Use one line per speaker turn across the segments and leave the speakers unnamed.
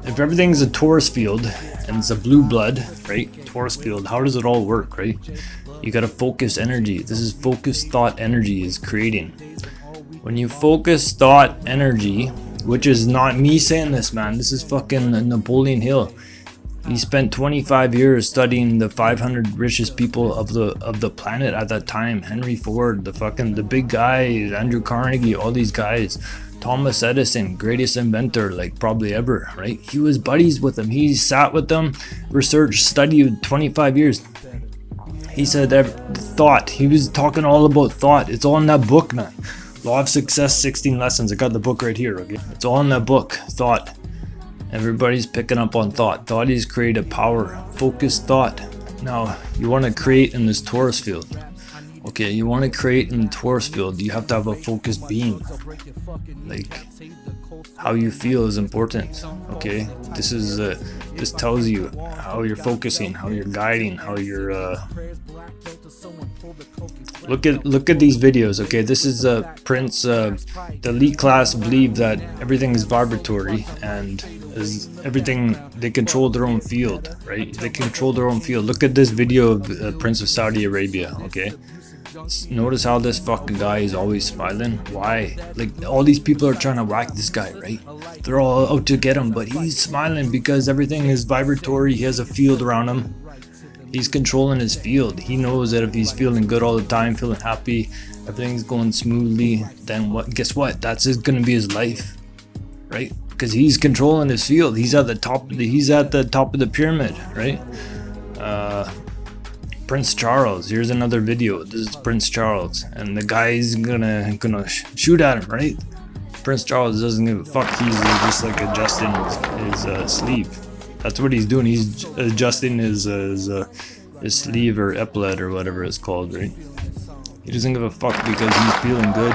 if everything's a Taurus field and it's a blue blood, right? Taurus field, how does it all work, right? You gotta focus energy. This is focused thought energy is creating. When you focus thought energy, which is not me saying this, man. This is fucking Napoleon Hill. He spent 25 years studying the 500 richest people of the planet at that time. Henry Ford, the big guys, Andrew Carnegie, all these guys. Thomas Edison, greatest inventor like probably ever, right? He was buddies with them. He sat with them, researched, studied 25 years. He said thought. He was talking all about thought. It's all in that book, man. Law of Success, 16 Lessons. I got the book right here, okay? It's all in that book, thought. Everybody's picking up on thought. Thought is creative power. Focused thought. Now, you want to create in this Taurus field. Okay, you want to create in the Taurus field, you have to have a focused being. Like, how you feel is important, okay? This tells you how you're focusing, how you're guiding, how you're, Look at these videos, okay? This is Prince. The elite class believe that everything is vibratory and is everything. They control their own field, right? They control their own field. Look at this video of Prince of Saudi Arabia, okay? Notice how this fucking guy is always smiling. Why? Like, all these people are trying to whack this guy, right? They're all out to get him, but he's smiling because everything is vibratory. He has a field around him. He's controlling his field. He knows that if he's feeling good all the time, feeling happy, everything's going smoothly, then what? Guess what? That's gonna be his life, right? Because he's controlling his field. He's at the top of the pyramid, right? Prince Charles. Here's another video. This is Prince Charles, and the guy's gonna shoot at him, right? Prince Charles doesn't give a fuck. He's just like adjusting his sleeve. That's what he's doing. He's adjusting his sleeve or epaulet or whatever it's called, right? He doesn't give a fuck because he's feeling good.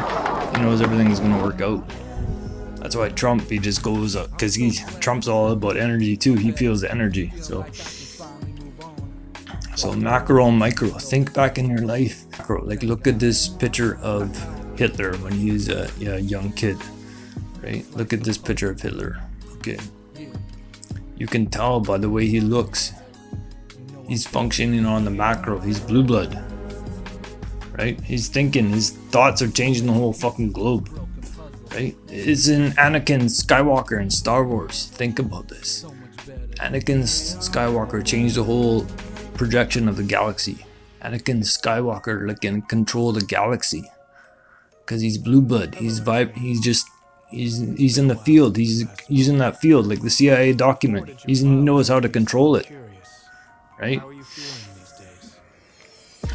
He knows everything's gonna work out. That's why Trump, he just goes up because Trump's all about energy too. He feels the energy. So macro and micro. Think back in your life. Macro, like look at this picture of Hitler when he's a young kid, right? Look at this picture of Hitler. Okay. You can tell by the way he looks. He's functioning on the macro. He's blue blood, right? He's thinking. His thoughts are changing the whole fucking globe, right? It's in Anakin Skywalker in Star Wars. Think about this. Anakin Skywalker changed the whole projection of the galaxy. Anakin Skywalker can control the galaxy because he's blue blood. He's in the field. He's using that field like the CIA document. He knows how to control it, right?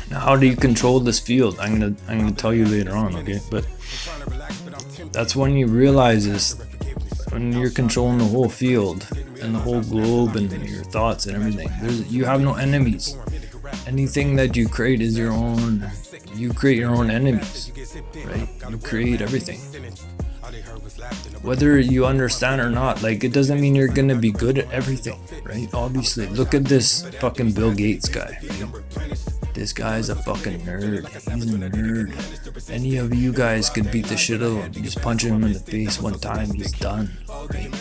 Now, how do you control this field? I'm gonna tell you later on, okay? But that's when you realize this. When you're controlling the whole field and the whole globe and your thoughts and everything, you have no enemies. Anything that you create is your own. You create your own enemies, right? You create everything. Whether you understand or not, like, it doesn't mean you're gonna be good at everything, right? Obviously, look at this fucking Bill Gates guy, right? This guy's a fucking nerd. He's a nerd. Any of you guys could beat the shit out of him. Just punch him in the face one time, he's done, right?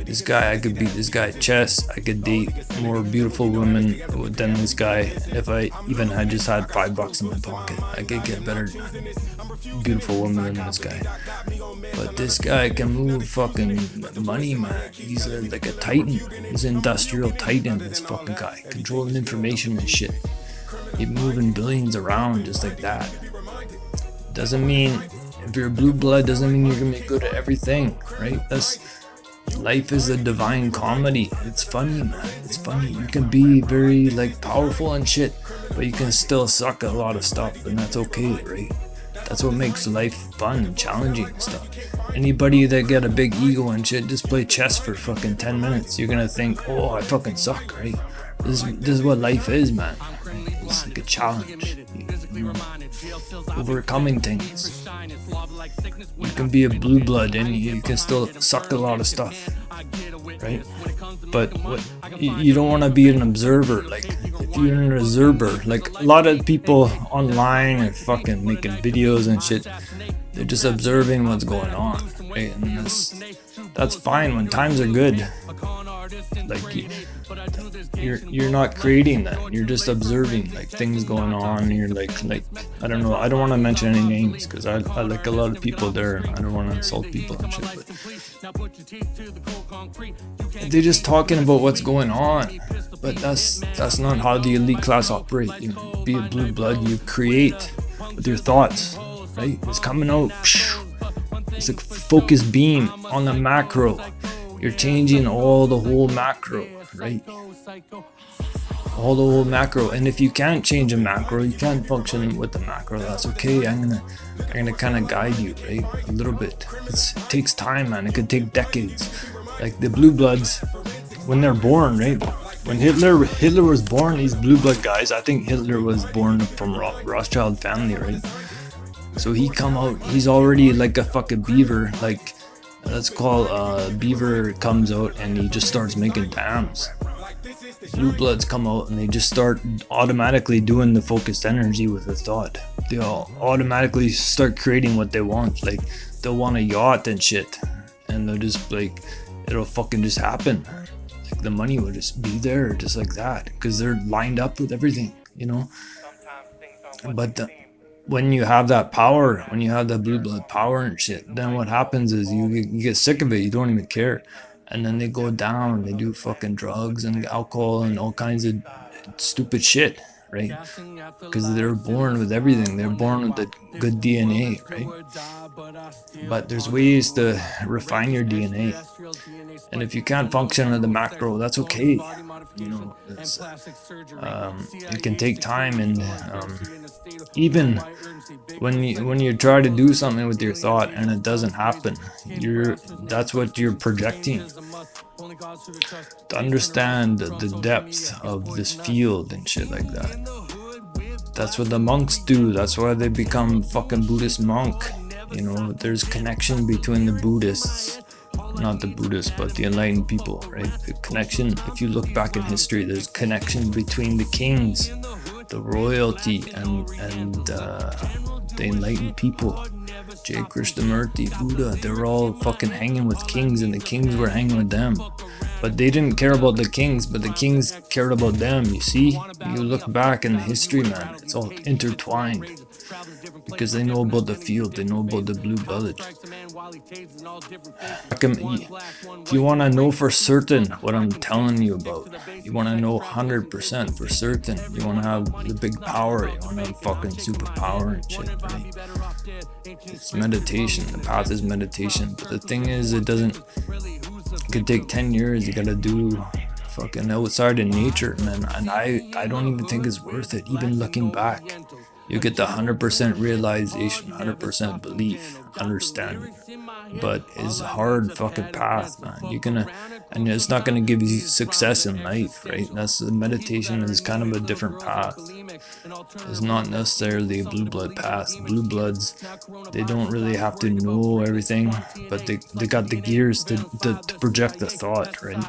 This guy, I could beat this guy at chess. I could date more beautiful women than this guy. If I even had just had $5 in my pocket, I could get better beautiful women than this guy. But this guy can move fucking money, man. He's like a titan. He's an industrial titan, this fucking guy. Controlling information and shit. He's moving billions around just like that. Doesn't mean, if you're blue blood, doesn't mean you're gonna be good at everything, right? Life is a divine comedy. It's funny, man. It's funny. You can be very like powerful and shit, but you can still suck at a lot of stuff, and that's okay, right? That's what makes life fun and challenging and stuff. Anybody that got a big ego and shit, just play chess for fucking 10 minutes. You're gonna think, oh, I fucking suck, right? This is what life is, man. It's like a challenge. You're overcoming things. You can be a blue blood and you can still suck a lot of stuff, right? But you don't want to be an observer. Like, if you're an observer, like a lot of people online are fucking making videos and shit. They're just observing what's going on, right? And that's fine when times are good. Like you're not creating that. You're just observing like things going on. And you're like I don't know. I don't want to mention any names because I like a lot of people there. And I don't want to insult people and shit. But they're just talking about what's going on. But that's not how the elite class operate. You know, be a blue blood. You create with your thoughts. Right? It's coming out. It's a focus beam on the macro. You're changing the whole macro, right? All the whole macro. And if you can't change a macro, you can't function with the macro. That's okay. I'm gonna kind of guide you, right? A little bit. It takes time, man. It could take decades. Like the blue bloods, when they're born, right? When Hitler was born, these blue blood guys. I think Hitler was born from Rothschild family, right? So he come out, he's already like a fucking beaver, like let's call beaver comes out and he just starts making dams. Blue bloods come out and they just start automatically doing the focused energy with the thought. They all automatically start creating what they want. Like they'll want a yacht and shit, and they'll just like, it'll fucking just happen. Like the money will just be there just like that because they're lined up with everything, you know. But when you have that power, when you have that blue blood power and shit, then what happens is you get sick of it. You don't even care. And then they go down. They do fucking drugs and alcohol and all kinds of stupid shit, right? Because they're born with everything. They're born with the good DNA, right? But there's ways to refine your DNA. And if you can't function at the macro, that's okay. You know, it can take time, and even when you try to do something with your thought and it doesn't happen, that's what you're projecting. To understand the depth of this field and shit like that. That's what the monks do. That's why they become fucking Buddhist monk. You know, there's connection between the Buddhists. Not the Buddhists, but the enlightened people, right? The connection, if you look back in history, there's connection between the kings, the royalty, and the enlightened people. J. Krishnamurti, Buddha, they were all fucking hanging with kings, and the kings were hanging with them. But they didn't care about the kings, but the kings cared about them, you see? You look back in history, man, it's all intertwined. Because they know about the field, they know about the blue blood. If you want to know for certain what I'm telling you about, you want to know 100% for certain, you want to have the big power, you want to have fucking superpower and shit, right? It's meditation, the path is meditation. But the thing is, it could take 10 years, you gotta do fucking outside in nature, man. And I don't even think it's worth it, even looking back. You get the 100% realization, 100% belief, understanding. But it's a hard fucking path, man. And it's not gonna give you success in life, right? Meditation is kind of a different path. It's not necessarily a blue blood path. Blue bloods, they don't really have to know everything, but they got the gears to project the thought, right?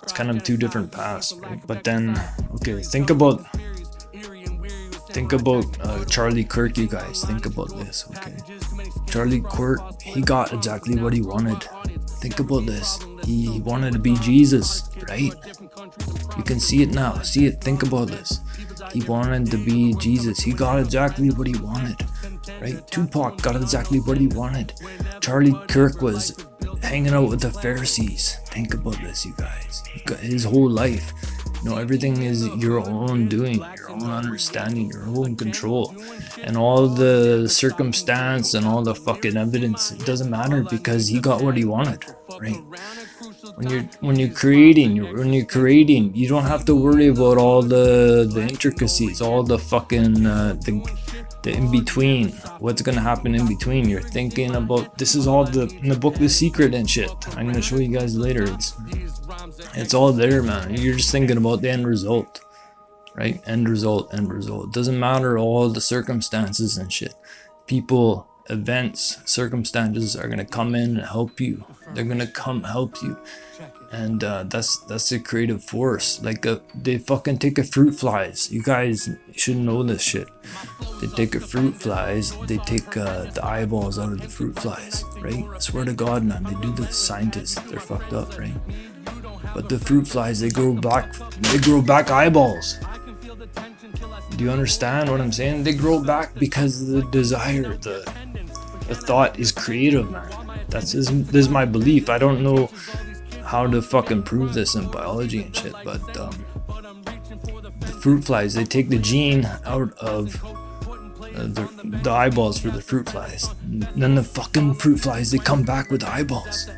It's kind of two different paths, right? But then, okay, think about Charlie Kirk, you guys. Think about this, okay? Charlie Kirk, he got exactly what he wanted. Think about this. He wanted to be Jesus, right? You can see it now. See it. Think about this. He wanted to be Jesus. He got exactly what he wanted, right? Tupac got exactly what he wanted. Charlie Kirk was hanging out with the Pharisees. Think about this, you guys. His whole life. You know, everything is your own doing, your own understanding, your own control. And all the circumstance and all the fucking evidence, it doesn't matter because he got what he wanted, right? When you're creating, you don't have to worry about all the intricacies, all the fucking the in between. What's gonna happen in between? You're thinking about, this is all in the book The Secret and shit. I'm gonna show you guys later. It's all there, man. You're just thinking about the end result, right? End result. It doesn't matter all the circumstances and shit. People, events, circumstances are gonna come in and help you. They're gonna come help you, and that's the creative force. Like they fucking take a fruit flies. You guys should know this shit. They take a fruit flies. They take the eyeballs out of the fruit flies, right? I swear to God, man, they do this. Scientists, they're fucked up, right? But the fruit flies, they grow back eyeballs. Do you understand what I'm saying? They grow back because the desire, the thought is creative, man. This is my belief. I don't know how to fucking prove this in biology and shit, but the fruit flies, they take the gene out of the eyeballs for the fruit flies. And then the fucking fruit flies, they come back with eyeballs,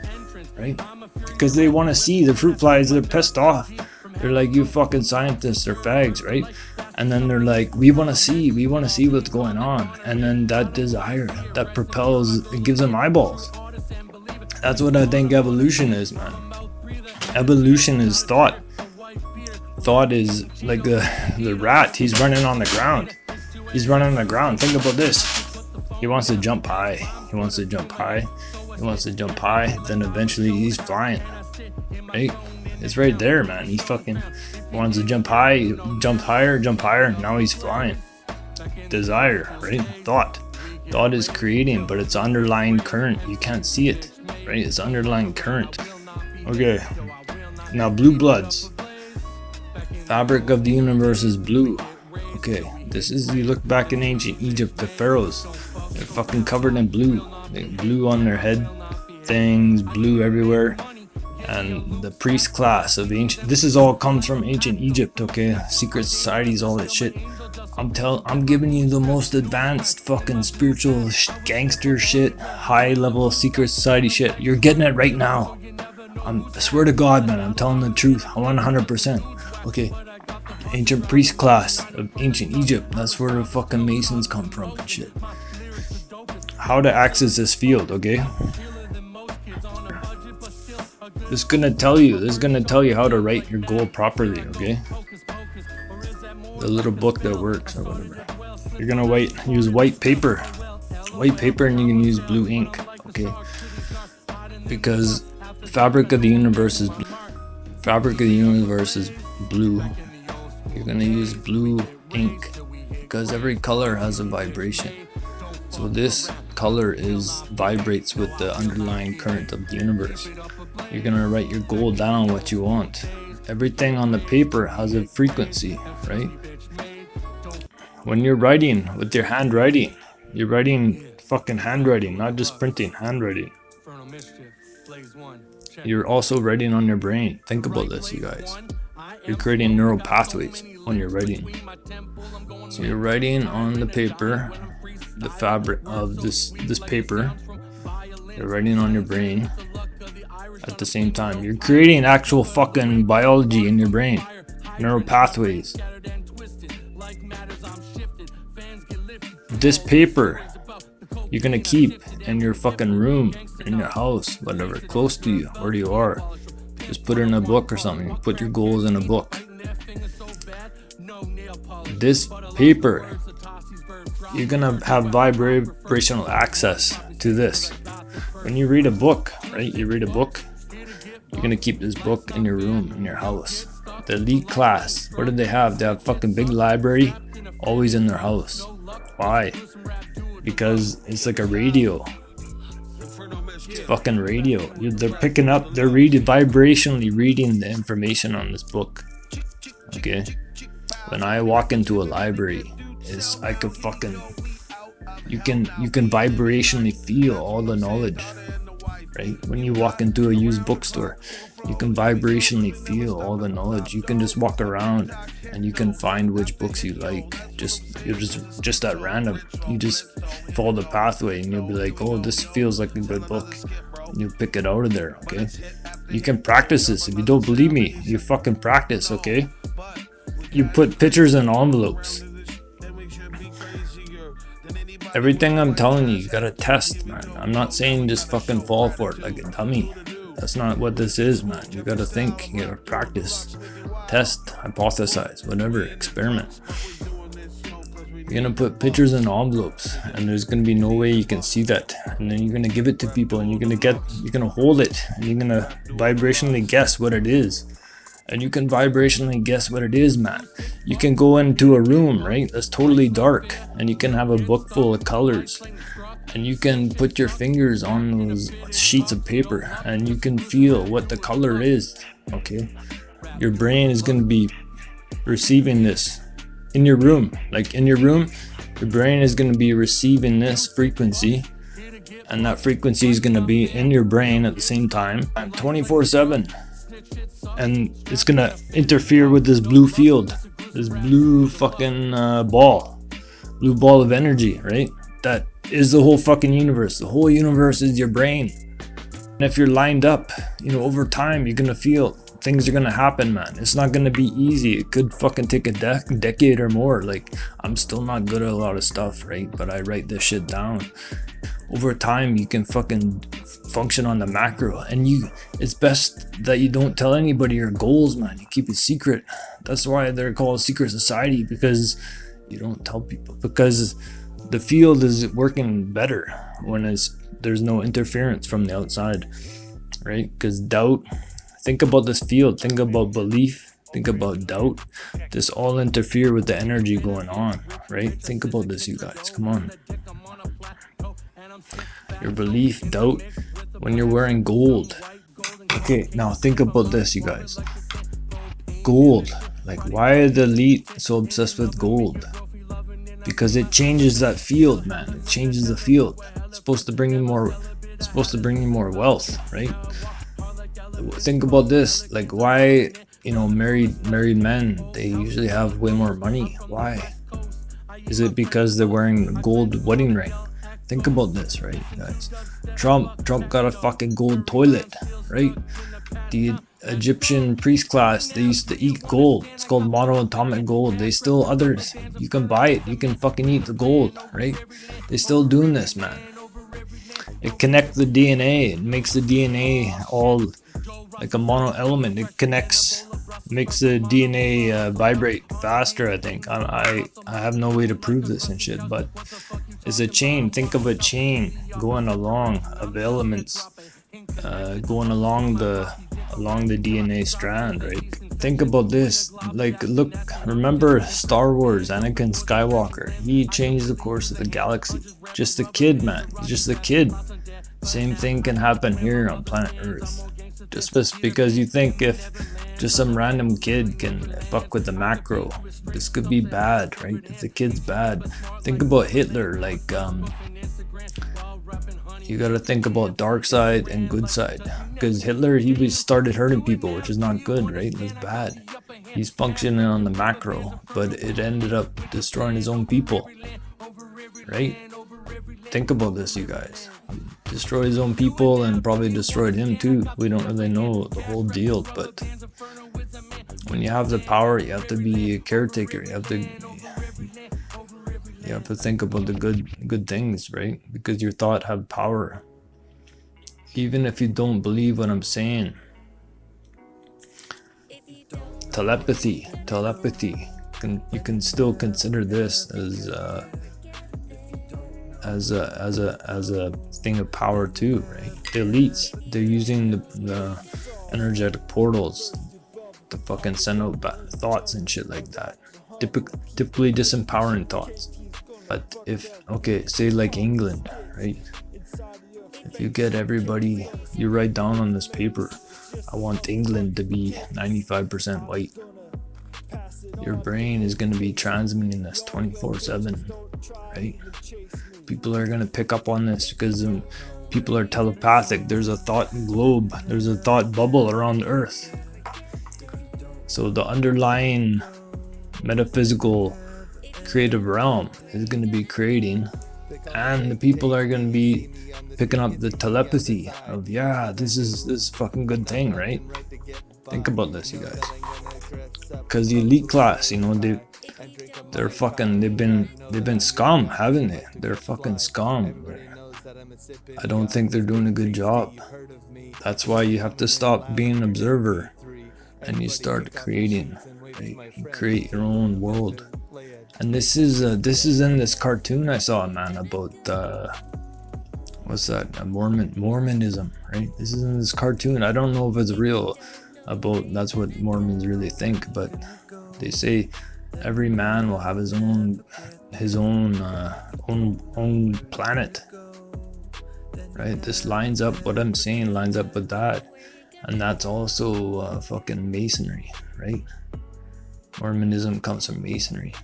right? Because they want to see the fruit flies. They're pissed off. They're like, you fucking scientists are fags, right? And then they're like, we want to see what's going on. And then that desire, that propels, it gives them eyeballs. That's what I think evolution is, man. Evolution is thought. Thought is like the rat. He's running on the ground. He's running on the ground. Think about this. He wants to jump high. He wants to jump high. He wants to jump high. Then eventually he's flying. Right? It's right there, man. He fucking wants to jump high, jump higher, jump higher. Now he's flying. Desire, right? Thought. Thought is creating, but it's underlying current. You can't see it, right? It's underlying current. Okay. Now blue bloods. Fabric of the universe is blue. Okay. This is, you look back in ancient Egypt, the pharaohs. They're fucking covered in blue. They blue on their head. Things, blue everywhere. And the priest class of ancient, this is all comes from ancient Egypt, okay? Secret societies, all that shit. I'm giving you the most advanced fucking spiritual gangster shit, high level secret society shit. You're getting it right now. I swear to God, man, I'm telling the truth. I want 100%. Okay. Ancient priest class of ancient Egypt. That's where the fucking Masons come from and shit. How to access this field, okay? This is gonna tell you how to write your goal properly, okay? The little book that works or whatever. You're gonna use white paper, and you can use blue ink, okay? Because fabric of the universe is blue. You're gonna use blue ink because every color has a vibration. So this color vibrates with the underlying current of the universe. You're gonna write your goal down, what you want. Everything on the paper has a frequency, right? When you're writing with your handwriting, you're writing fucking handwriting, not just printing, handwriting. You're also writing on your brain. Think about this, you guys. You're creating neural pathways when you're writing. So you're writing on the paper, the fabric of this paper. You're writing on your brain. At the same time, you're creating actual fucking biology in your brain, neural pathways. This paper you're gonna keep in your fucking room, in your house, whatever, close to you, where you are. Just put it in a book or something. Put your goals in a book. This paper, you're gonna have vibrational access to this. When you read a book, right? You read a book, you're gonna keep this book in your room, in your house. The elite class, what do they have? They have fucking big library, always in their house. Why? Because it's like a radio. It's fucking radio. They're picking up, they're vibrationally reading the information on this book. Okay? When I walk into a library, I could fucking, you can vibrationally feel all the knowledge, right? When you walk into a used bookstore, you can vibrationally feel all the knowledge. You can just walk around and you can find which books you like. You're just at random. You just follow the pathway and you'll be like, oh, this feels like a good book. And you pick it out of there, okay? You can practice this. If you don't believe me, you fucking practice, okay? You put pictures in envelopes. Everything I'm telling you, you gotta test, man. I'm not saying just fucking fall for it like a dummy. That's not what this is, man. You gotta think, you gotta practice, test, hypothesize, whatever, experiment. You're gonna put pictures in envelopes, and there's gonna be no way you can see that. And then you're gonna give it to people, and you're gonna hold it, and you're gonna vibrationally guess what it is. And you can vibrationally guess what it is, man. You can go into a room, right, that's totally dark, and you can have a book full of colors. And you can put your fingers on those sheets of paper, and you can feel what the color is. Okay, your brain is going to be receiving this in your room. Like in your room, your brain is going to be receiving this frequency, and that frequency is going to be in your brain at the same time 24/7, and it's going to interfere with this blue field, this blue fucking blue ball of energy, right? That is the whole fucking universe. The whole universe is your brain. And if you're lined up, over time, you're gonna feel things are gonna happen, man. It's not gonna be easy. It could fucking take a decade or more. Like, I'm still not good at a lot of stuff, right? But I write this shit down. Over time, you can fucking function on the macro, and it's best that you don't tell anybody your goals, man. You keep it secret. That's why they're called secret society, because you don't tell people, because the field is working better when there's no interference from the outside, right? Because doubt, think about this field, think about belief, think about doubt. This all interfere with the energy going on, right? Think about this, you guys. Come on. Your belief, doubt, when you're wearing gold. Okay, now think about this, you guys. Gold. Like, why are the elite so obsessed with gold? Because it changes that field, man. It changes the field. It's supposed to bring you more. It's supposed to bring you more wealth, right? Think about this. Like, why, married men, they usually have way more money. Why? Is it because they're wearing a gold wedding ring? Think about this, right, guys? Trump got a fucking gold toilet, right? The Egyptian priest class, they used to eat gold. It's called monoatomic gold. Others, you can buy it. You can fucking eat the gold, right? They're still doing this, man. It connects the DNA. It makes the DNA all like a mono element. It makes the DNA vibrate faster, I think. I have no way to prove this and shit, but it's a chain. Think of a chain going along of elements, going along the DNA strand, right? Think about this. Like, remember Star Wars, Anakin Skywalker. He changed the course of the galaxy. Just a kid, man. Just a kid. Same thing can happen here on planet Earth. Just because you think if just some random kid can fuck with the macro, this could be bad, right? If the kid's bad. Think about Hitler. Like, you gotta think about dark side and good side, because Hitler, he started hurting people, which is not good, right? That's bad. He's functioning on the macro, but it ended up destroying his own people, right? Think about this, you guys. Destroyed his own people and probably destroyed him too. We don't really know the whole deal, but when you have the power, you have to be a caretaker. You have to think about the good things, right? Because your thought have power. Even if you don't believe what I'm saying. Telepathy. You can still consider this as a thing of power too, right? The elites, they're using the energetic portals to fucking send out thoughts and shit like that. Typically disempowering thoughts. But say like England, right? If you get everybody, you write down on this paper, I want England to be 95% white. Your brain is going to be transmitting this 24/7, right? People are going to pick up on this because people are telepathic. There's a thought globe. There's a thought bubble around the earth. So the underlying metaphysical creative realm is going to be creating, and the people are going to be picking up the telepathy of, this is fucking good thing, right? Think about this, you guys. Because the elite class, they're fucking, they've been scum, haven't they? They're fucking scum. I don't think they're doing a good job. That's why you have to stop being an observer and you start creating, right? You create your own world. And this is in this cartoon I saw, man, about what's that? Mormonism, right? This is in this cartoon. I don't know if it's real about that's what Mormons really think, but they say every man will have his own planet, right? This lines up, what I'm saying lines up with that. And that's also fucking masonry, right? Mormonism comes from masonry.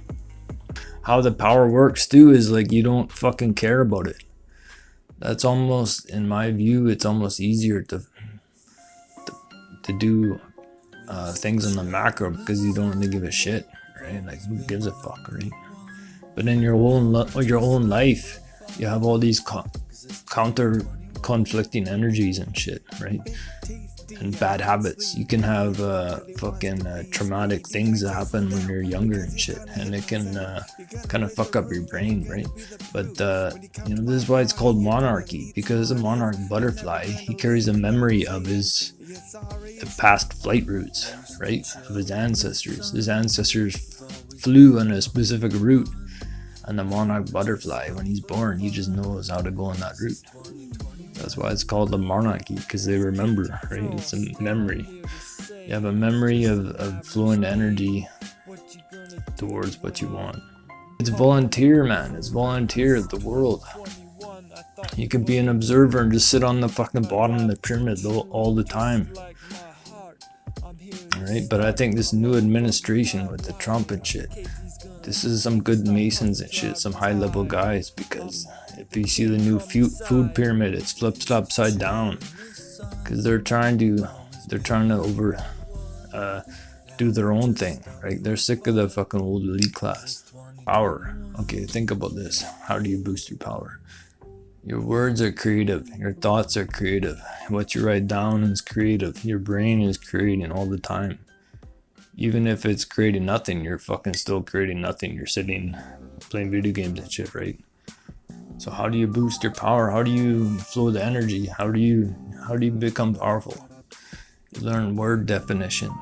How the power works too is like you don't fucking care about it. That's almost, in my view, it's almost easier to do things on the macro because you don't really give a shit, right? Like who gives a fuck, right? But in your own life, you have all these counter conflicting energies and shit, right? And bad habits. You can have fucking traumatic things that happen when you're younger and shit, and it can kind of fuck up your brain, right? But you know, this is why it's called monarchy, because a monarch butterfly, he carries a memory of his past flight routes, right? Of his ancestors. His ancestors flew on a specific route, and the monarch butterfly, when he's born, he just knows how to go on that route. That's why it's called the monarchy, because they remember, right? It's a memory. You have a memory of flowing energy towards what you want. It's volunteer, man. It's volunteer, the world. You could be an observer and just sit on the fucking bottom of the pyramid all the time. Alright, but I think this new administration with the Trump and shit, this is some good Masons and shit, some high level guys, because if you see the new food pyramid, it's flipped upside down because they're trying to do their own thing, right? They're sick of the fucking old elite class. Power. Okay, think about this. How do you boost your power? Your words are creative. Your thoughts are creative. What you write down is creative. Your brain is creating all the time. Even if it's creating nothing, you're fucking still creating nothing. You're sitting playing video games and shit, right? So how do you boost your power? How do you flow the energy? How do you become powerful? You learn word definitions.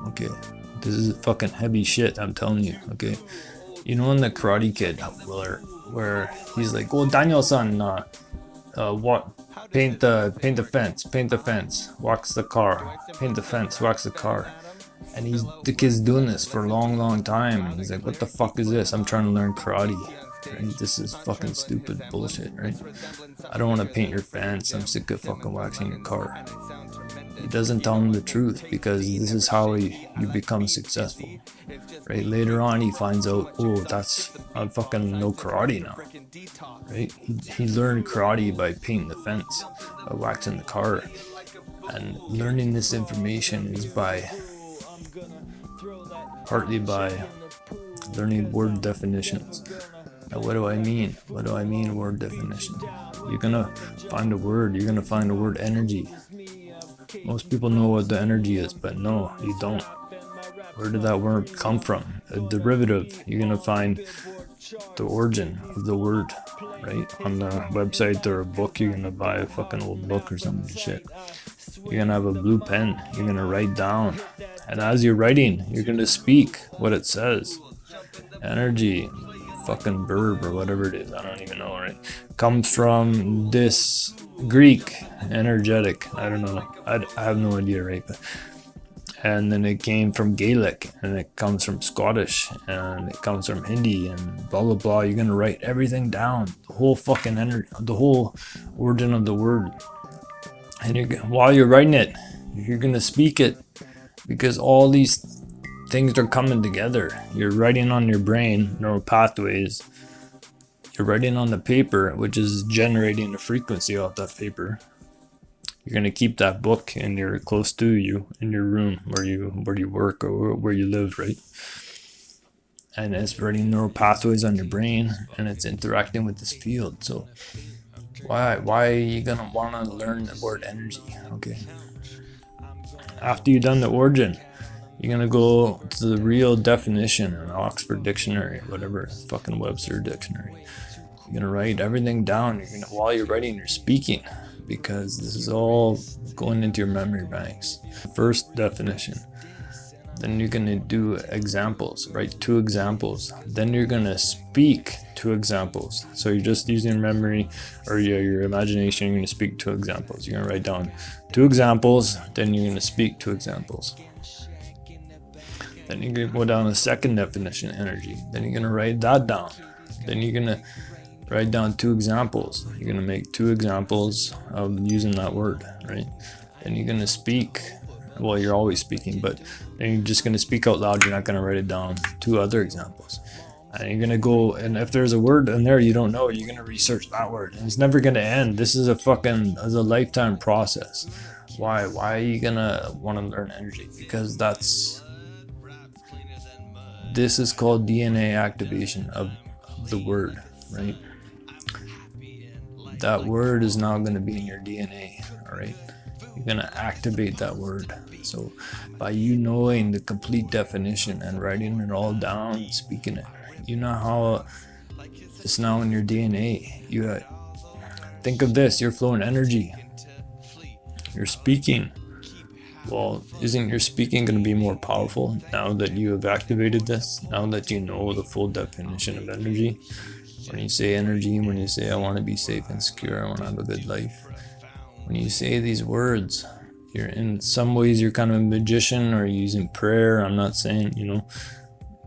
Okay, this is fucking heavy shit, I'm telling you. Okay, you know in the Karate Kid where he's like, "Oh, Daniel-san, paint the fence, wax the car, paint the fence, wax the car." And the kid's doing this for a long time, and he's like, "What the fuck is this? I'm trying to learn karate. Right? This is fucking stupid bullshit, right? I don't want to paint your fence. I'm sick of fucking waxing your car." It doesn't tell him the truth, because this is how you become successful, right? Later on, he finds out, oh, I fucking know karate now, right? He learned karate by painting the fence, by waxing the car, and learning this information is partly by learning word definitions. Now, what do I mean? What do I mean word definition? You're gonna find a word. You're gonna find the word energy. Most people know what the energy is, but no, you don't. Where did that word come from? A derivative. You're gonna find the origin of the word, right? On the website or a book, you're gonna buy a fucking old book or some shit. You're gonna have a blue pen. You're gonna write down. And as you're writing, you're gonna speak what it says. Energy, fucking verb or whatever it is, I don't even know, right? Comes from this Greek, energetic, I don't know, I have no idea, right? And then it came from Gaelic, and it comes from Scottish, and it comes from Hindi, and blah blah blah. You're gonna write everything down, the whole fucking energy, the whole origin of the word. And while you're writing it, you're gonna speak it, because all these things are coming together. You're writing on your brain, neural pathways. You're writing on the paper, which is generating a frequency off that paper. You're gonna keep that book close to you in your room where you work or where you live, right? And it's writing neural pathways on your brain, and it's interacting with this field. So why are you gonna wanna learn the word energy? Okay. After you've done the origin, you're gonna go to the real definition in Oxford Dictionary, whatever, fucking Webster Dictionary. You're gonna write everything down. While you're writing, you're speaking, because this is all going into your memory banks. First definition. Then you're gonna do examples, write 2 examples. Then you're gonna speak 2 examples. So you're just using your memory or your imagination. You're gonna speak 2 examples. You're gonna write down 2 examples. Then you're gonna speak 2 examples. Then you're gonna go down to second definition, energy. Then you're gonna write that down. Then you're gonna write down 2 examples. You're gonna make 2 examples of using that word, right? and you're gonna speak. Well, you're always speaking, but then you're just gonna speak out loud. You're not gonna write it down. 2 other examples. And you're gonna go, and if there's a word in there you don't know, you're gonna research that word, and it's never gonna end. This is a lifetime process. Why are you gonna want to learn energy? Because this is called DNA activation of the word, right? That word is now gonna be in your DNA, all right? You're gonna activate that word. So by you knowing the complete definition and writing it all down and speaking it, you know how it's now in your DNA. You think of this: you're flowing energy. You're speaking. Well, isn't your speaking going to be more powerful now that you have activated this? Now that you know the full definition of energy? When you say energy, when you say I want to be safe and secure, I want to have a good life. When you say these words, you're in some ways you're kind of a magician or using prayer. I'm not saying,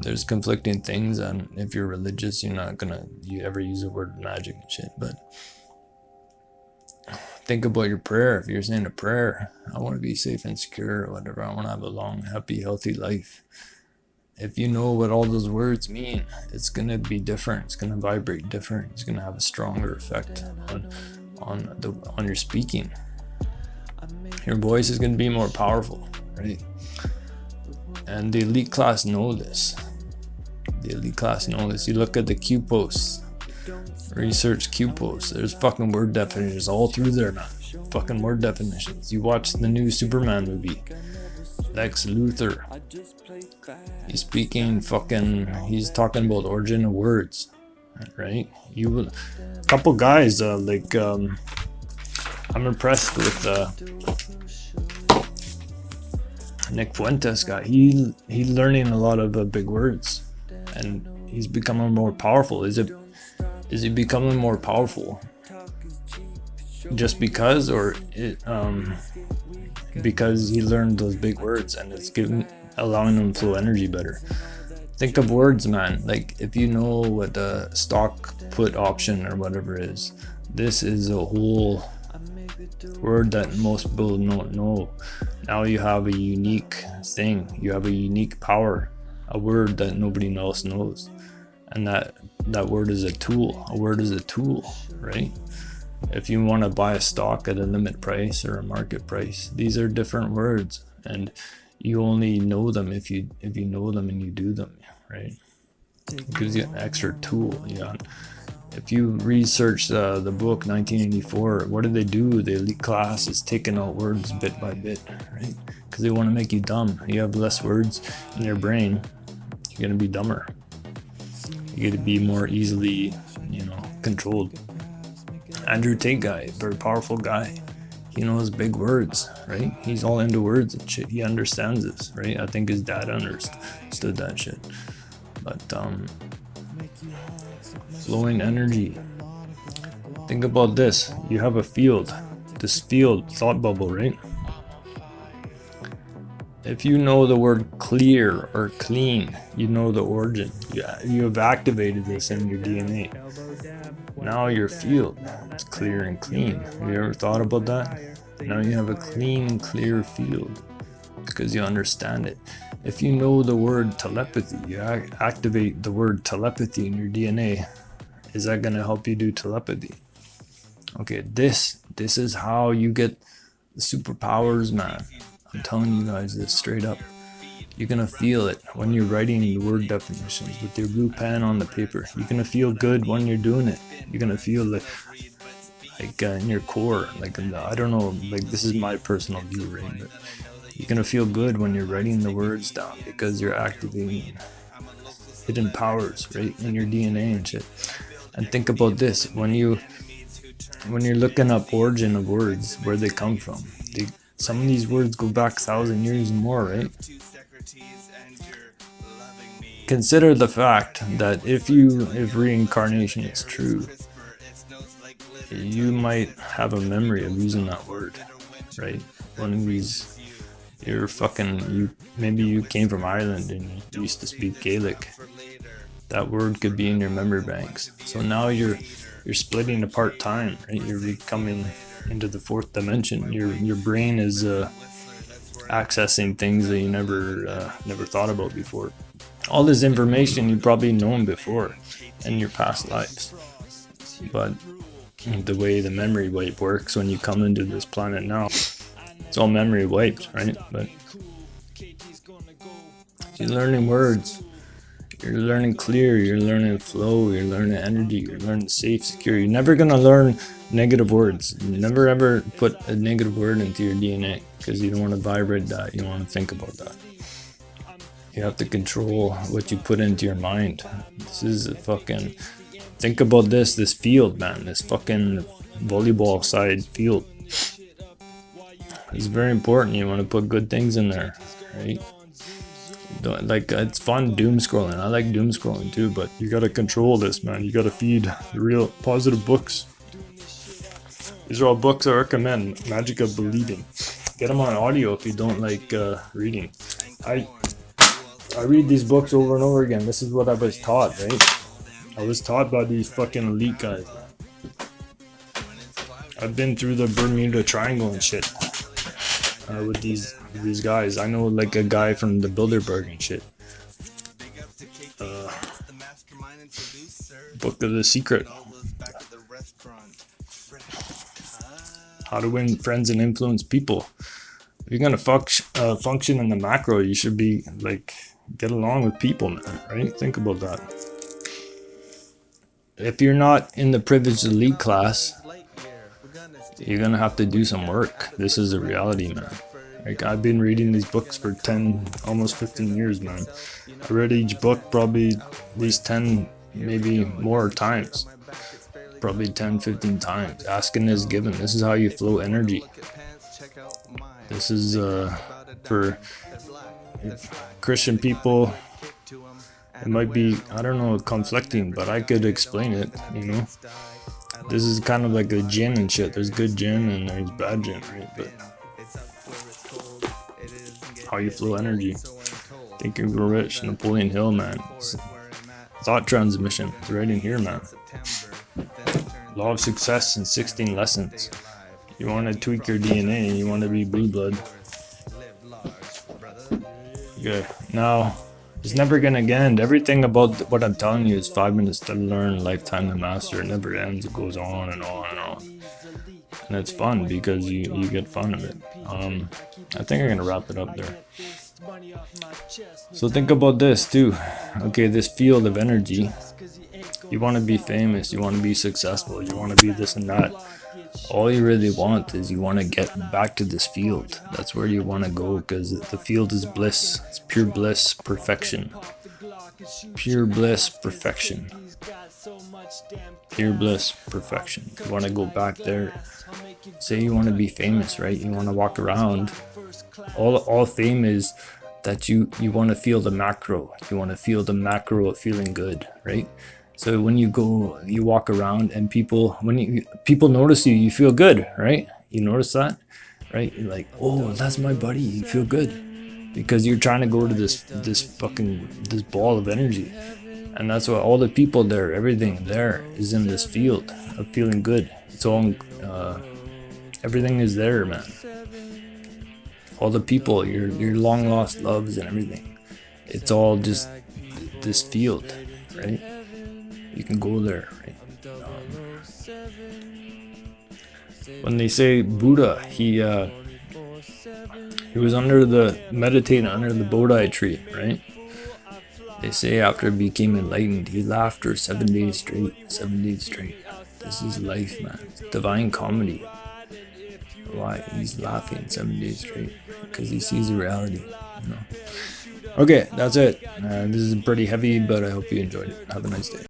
there's conflicting things, and if you're religious, you're not gonna ever use the word magic and shit. But think about your prayer. If you're saying a prayer, I want to be safe and secure or whatever, I want to have a long, happy, healthy life. If you know what all those words mean, it's gonna be different. It's gonna vibrate different. It's gonna have a stronger effect on your speaking. Your voice is gonna be more powerful, right? And the elite class know this. The elite class know this. You look at the Q posts, research Q posts. There's fucking word definitions all through there, man. Fucking word definitions. You watch the new Superman movie, Lex Luthor. He's he's talking about origin of words, right? A couple guys, I'm impressed with Nick Fuentes guy. He's learning a lot of big words, and he's becoming more powerful. Is he becoming more powerful just because, or because he learned those big words and it's allowing him to flow energy better? Think of words, man. Like, if you know what a stock put option or whatever is, this is a whole word that most people don't know. Now you have a unique thing. You have a unique power, a word that nobody else knows, and that word is a tool. A word is a tool, right? If you want to buy a stock at a limit price or a market price, these are different words, and you only know them if you know them and you do them, right? It gives you an extra tool. If you research the book 1984, what do? The elite class is taking out words bit by bit, right? Because they want to make you dumb. You have less words in your brain, you're going to be dumber. You're going to be more easily, controlled. Andrew Tate guy, very powerful guy. He knows big words, right? He's all into words and shit. He understands this, right? I think his dad understood that shit. But flowing energy. Think about this. You have a field. This field, thought bubble, right? If you know the word clear or clean, you know the origin. You have activated this in your DNA. Now your field is clear and clean. Have you ever thought about that? Now you have a clean and clear field because you understand it. If you know the word telepathy, you activate the word telepathy in your DNA. Is that going to help you do telepathy? Okay, this is how you get the superpowers, man. I'm telling you guys this straight up. You're going to feel it when you're writing the word definitions with your blue pen on the paper. You're going to feel good when you're doing it. You're going to feel like in your core, I don't know, this is my personal view, right? But you're going to feel good when you're writing the words down because you're activating hidden powers, right, in your DNA and shit. And think about this, when you're looking up origin of words, where they come from, some of these words go back 1,000 years and more, right? Consider the fact that if reincarnation is true, you might have a memory of using that word, right? One of these, maybe you came from Ireland and you used to speak Gaelic. That word could be in your memory banks. So now you're splitting apart time, right? You're becoming into the fourth dimension. Your brain is accessing things that you never thought about before. All this information you've probably known before in your past lives, but the way the memory wipe works when you come into this planet now, it's all memory wiped, right? But you're learning words, you're learning clear, you're learning flow, you're learning energy, you're learning safe, secure. You're never gonna learn negative words. You never ever put a negative word into your DNA, because you don't want to vibrate that, you don't want to think about that. You have to control what you put into your mind. This is a fucking, think about this field, man, this fucking volleyball side field. It's very important. You want to put good things in there, right? Like, it's fun doom scrolling. I like doom scrolling too, but you gotta control this, man. You gotta feed real positive books. These are all books I recommend. Magic of Believing. Get them on audio if you don't like reading. I read these books over and over again. This is what I was taught, right? I was taught by these fucking elite guys. I've been through the Bermuda Triangle and shit with these guys. I know like a guy from the Bilderberg and shit. Book of the Secret. How to win friends and influence people. If you're gonna function in the macro, you should be like, get along with people, man, right? Think about that. If you're not in the privileged elite class, you're gonna have to do some work. This is a reality, man. Like, I've been reading these books for 10, almost 15 years, man. I read each book probably at least 10, maybe more times. Probably 10, 15 times. Asking is given. This is how you flow energy. This is for Christian people. It might be, I don't know, conflicting, but I could explain it, you know. This is kind of like a gin and shit. There's good gin and there's bad gin, right? But how you flow energy. Think and Grow Rich, Napoleon Hill, man. Thought transmission. It's right in here, man. Law of Success in 16 lessons. You want to tweak your DNA, you want to be blue blood. Good. Now, it's never gonna end. Everything about what I'm telling you is 5 minutes to learn, lifetime to master. It never ends. It goes on and on and on. And it's fun because you get fun of it. I think I'm gonna wrap it up there. So think about this too. Okay, this field of energy. You want to be famous, you want to be successful, you want to be this and that. All you really want is you want to get back to this field. That's where you want to go, because the field is bliss. It's pure bliss, perfection. Pure bliss, perfection. Pure bliss, perfection. You want to go back there. Say you want to be famous, right? You want to walk around. All fame is that you want to feel the macro. You want to feel the macro of feeling good, right? So when you walk around and people notice you, you feel good, right? You notice that, right? You're like, oh, that's my buddy. You feel good because you're trying to go to this ball of energy, and that's why all the people there, everything there is in this field of feeling good. It's all, everything is there, man. All the people, your long lost loves and everything. It's all just this field, right? You can go there, right? When they say Buddha, he was meditating under the Bodhi tree, right? They say after he became enlightened, he laughed for 7 days straight. 7 days straight. This is life, man. Divine comedy. Why? He's laughing 7 days straight because he sees the reality, you know. Okay, that's it. This is pretty heavy, but I hope you enjoyed it. Have a nice day.